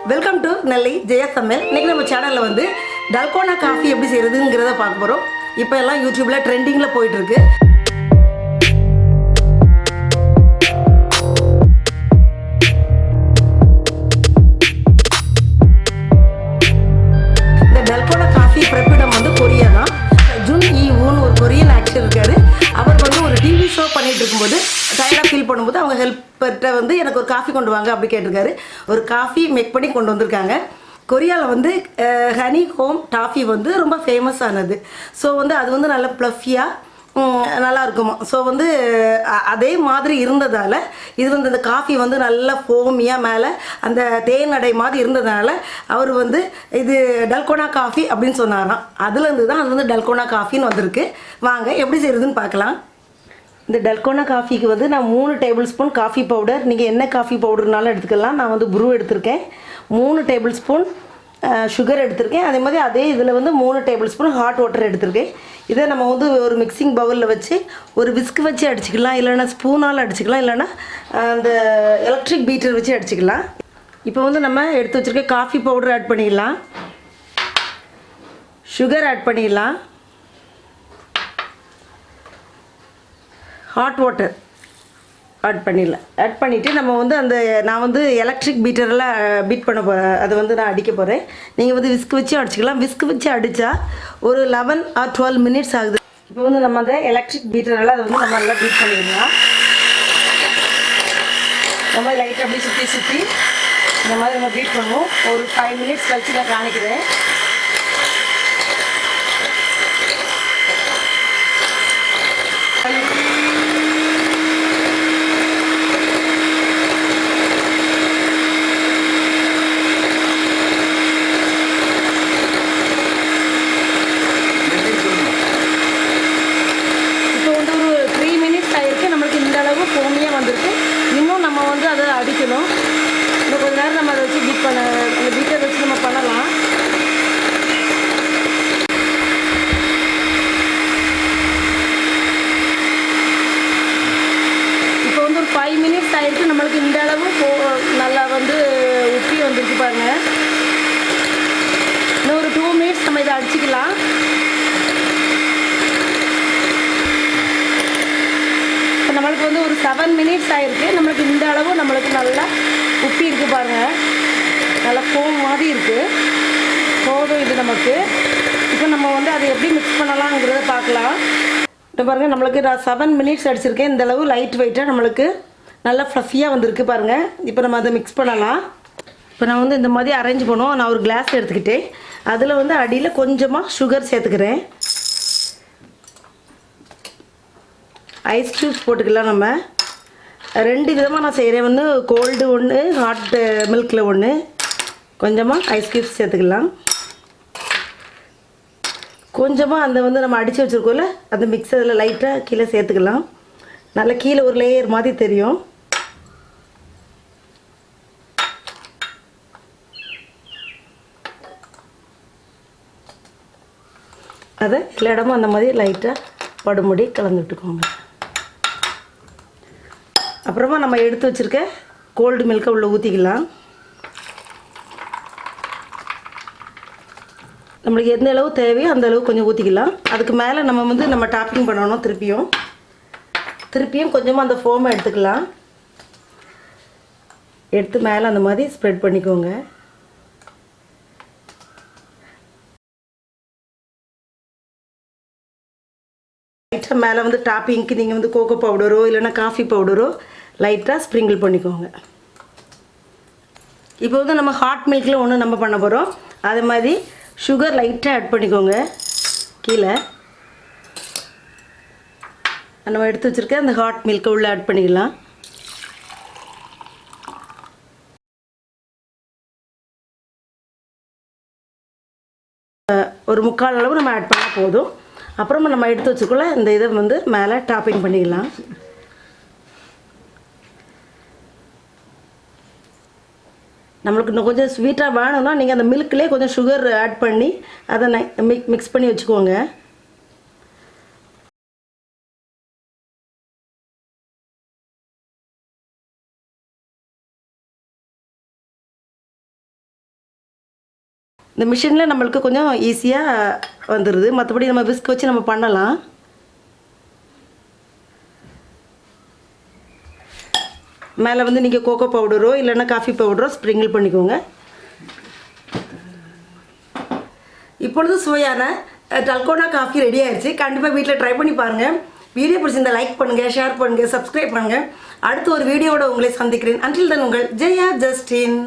Welcome to நெல்லை ஜெயசமையல். இன்றைக்கி நம்ம சேனலில் வந்து டல்கோனா காஃபி எப்படி செய்கிறதுங்கிறத பார்க்க போகிறோம். இப்போ எல்லாம் யூடியூப்பில் ட்ரெண்டிங்கில் போயிட்டுருக்கு. இந்த டல்கோனா காஃபி பிறப்பிடம் வந்து கொரியா தான். ஜுன் ஈ ஊன்னு ஒரு கொரியன் ஆக்டர் இருக்கார். அவர் வந்து ஒரு டிவி ஷோ பண்ணிகிட்டு இருக்கும்போது டயர்டாக ஃபீல் பண்ணும்போது அவங்க ஹெல்ப்பர்கிட்ட வந்து எனக்கு ஒரு காஃபி கொண்டு வாங்க அப்படி கேட்டிருக்காரு. ஒரு காஃபி மேக் பண்ணி கொண்டு வந்திருக்காங்க. கொரியாவில் வந்து ஹனி ஹோம் டாஃபி வந்து ரொம்ப ஃபேமஸ் ஆனது. ஸோ வந்து அது வந்து நல்ல ப்ளஃபியாக நல்லா இருக்குமா. ஸோ வந்து அதே மாதிரி இருந்ததால் இது வந்து அந்த காஃபி வந்து நல்ல ஃபோமியாக மேலே அந்த தேனடை மாதிரி இருந்ததுனால அவர் வந்து இது டல்கோனா காஃபி அப்படின்னு சொன்னாராம். அதுலேருந்து தான் அது வந்து டல்கோனா காஃபின்னு வந்திருக்கு. வாங்க எப்படி செய்கிறதுன்னு பார்க்கலாம். இந்த டல்கோனா காஃபிக்கு வந்து நான் 3 டேபிள் ஸ்பூன் காஃபி பவுடர், நீங்கள் என்ன காஃபி பவுடர்னாலும் எடுத்துக்கலாம். நான் வந்து ப்ரூ எடுத்திருக்கேன். 3 டேபிள் ஸ்பூன் சுகர் எடுத்திருக்கேன். அதே மாதிரி அதே இதில் வந்து 3 டேபிள் ஸ்பூன் ஹாட் வாட்டர் எடுத்திருக்கேன். இதை நம்ம வந்து ஒரு மிக்சிங் பவுலில் வச்சு ஒரு விஸ்க் வச்சு அடிச்சுக்கலாம், இல்லைன்னா ஸ்பூனால் அடிச்சுக்கலாம், இல்லைன்னா அந்த எலக்ட்ரிக் பீட்டர் வச்சு அடிச்சுக்கலாம். இப்போ வந்து நம்ம எடுத்து வச்சுருக்க காஃபி பவுடர் ஆட் பண்ணிடலாம், சுகர் ஆட் பண்ணிடலாம், ஹாட் வாட்டர் ஆட் பண்ணிவிட்டு நம்ம வந்து நான் வந்து எலக்ட்ரிக் பீட்டரில் பீட் பண்ண போகிறேன். அதை வந்து நான் அடிக்க போகிறேன். நீங்கள் வந்து விஸ்க் வச்சு அடிச்சிக்கலாம். விஸ்க் வச்சு அடித்தா ஒரு 11 or 12 மினிட்ஸ் ஆகுது. இப்போ வந்து நம்ம அந்த எலக்ட்ரிக் பீட்டரில் அதை வந்து நம்ம நல்லா பீட் பண்ணிடலாம். நம்ம லைட்டாக அப்படி சுற்றி இந்த மாதிரி நம்ம பீட் பண்ணுவோம். ஒரு 5 மினிட்ஸ் கழிச்சு நான் காணிக்கிறேன். ஃபோமியாக வந்திருக்கு. இன்னும் நம்ம வந்து அதை அடிக்கணும். இன்னும் கொஞ்ச நேரம் நம்ம அதை வச்சு அந்த பீட்டர் வச்சு நம்ம பண்ணலாம். இப்போ வந்து ஒரு 5 மினிட்ஸ் ஆகிருக்கு. நம்மளுக்கு இந்த அளவு நல்லா வந்து உப்பி வந்துருக்கு பாருங்கள். இன்னும் ஒரு 2 மினிட்ஸ் நம்ம இதை அடிச்சிக்கலாம். நம்மளுக்கு வந்து ஒரு 7 மினிட்ஸ் ஆகிருக்கு. நம்மளுக்கு இந்த அளவு நம்மளுக்கு நல்லா உப்பி இருக்குது பாருங்கள். நல்லா ஃபோம் மாதிரி இருக்குது. போதும் இது நமக்கு. இப்போ நம்ம வந்து அதை எப்படி மிக்ஸ் பண்ணலாங்கிறத பார்க்கலாம். இப்போ பாருங்கள், நம்மளுக்கு நான் 7 மினிட்ஸ் அடிச்சிருக்கேன். இந்த அளவு லைட் வெயிட்டாக நம்மளுக்கு நல்லா ஃப்ளஃபியாக வந்துருக்கு பாருங்கள். இப்போ நம்ம அதை மிக்ஸ் பண்ணலாம். இப்போ நான் வந்து இந்த மாதிரி அரேஞ்ச் பண்ணுவோம். நான் ஒரு கிளாஸ் எடுத்துக்கிட்டேன். அதில் வந்து அடியில் கொஞ்சமாக சுகர் சேர்த்துக்கிறேன். ஐஸ் க்யூப்ஸ் போட்டுக்கலாம். நம்ம 2 விதமாக நான் செய்கிறேன். வந்து கோல்டு ஒன்று, ஹாட் மில்கில் ஒன்று. கொஞ்சமாக ஐஸ் க்யூப்ஸ் சேர்த்துக்கலாம். கொஞ்சமாக அந்த வந்து நம்ம அடித்து வச்சுருக்கோம்ல அந்த மிக்ஸ் அதில் லைட்டாக கீழே சேர்த்துக்கலாம். நல்லா கீழே ஒரு லேயர் மாதிரி தெரியும். அதை எல்லா இடமும் அந்த மாதிரி லைட்டாக படுமுடி கலந்துட்டுக்கோங்க. அப்புறமா நம்ம எடுத்து வச்சுருக்க கோல்டு மில்கை உள்ளே ஊற்றிக்கலாம். நம்மளுக்கு எந்த அளவு தேவையோ அந்த அளவு கொஞ்சம் ஊற்றிக்கலாம். அதுக்கு மேலே நம்ம வந்து நம்ம டாப்பிங் பண்ணணும். திருப்பியும் கொஞ்சமாக அந்த ஃபோமை எடுத்துக்கலாம். எடுத்து மேலே அந்த மாதிரி ஸ்ப்ரெட் பண்ணிக்கோங்க. லைட்டாக மேலே வந்து டாப்பிங்க்கு நீங்கள் வந்து கோகோ பவுடரோ இல்லைன்னா காஃபி பவுடரோ லைட்டாக ஸ்ப்ரிங்கிள் பண்ணிக்கோங்க. இப்போ வந்து நம்ம ஹாட் மில்கில் ஒன்று நம்ம பண்ண போகிறோம். அதே மாதிரி சுகர் லைட்டாக ஆட் பண்ணிக்கோங்க. கீழே நம்ம எடுத்து வச்சுருக்க அந்த ஹாட் மில்கை உள்ளே ஆட் பண்ணிக்கலாம். ஒரு 3/4 அளவு நம்ம ஆட் பண்ணால் போதும். அப்புறமா நம்ம எடுத்து வச்சுக்கொள்ள இந்த இதை வந்து மேலே டாப்பிங் பண்ணிக்கலாம். நம்மளுக்கு இன்னும் கொஞ்சம் ஸ்வீட்டாக வேணும்னா நீங்கள் அந்த மில்க்லேயே கொஞ்சம் சுகர் ஆட் பண்ணி அதை மிக்ஸ் பண்ணி வச்சுக்கோங்க. இந்த மிஷினில் நம்மளுக்கு கொஞ்சம் ஈஸியாக வந்துடுது. மற்றபடி நம்ம விஸ்க் வச்சு நம்ம பண்ணலாம். மேலே வந்து நீங்கள் கோகோ பவுடரோ இல்லைன்னா காஃபி பவுடரோ ஸ்ப்ரிங்கிள் பண்ணிக்கோங்க. இப்பொழுது சுவையான டல்கோனா காஃபி ரெடி ஆயிடுச்சு. கண்டிப்பாக வீட்டில் ட்ரை பண்ணி பாருங்கள். வீடியோ பிடிச்சிருந்தா லைக் பண்ணுங்கள், ஷேர் பண்ணுங்கள், சப்ஸ்கிரைப் பண்ணுங்கள். அடுத்து ஒரு வீடியோவோட உங்களை சந்திக்கிறேன். அன்டில் தென் உங்கள் ஜெயா ஜஸ்டின்.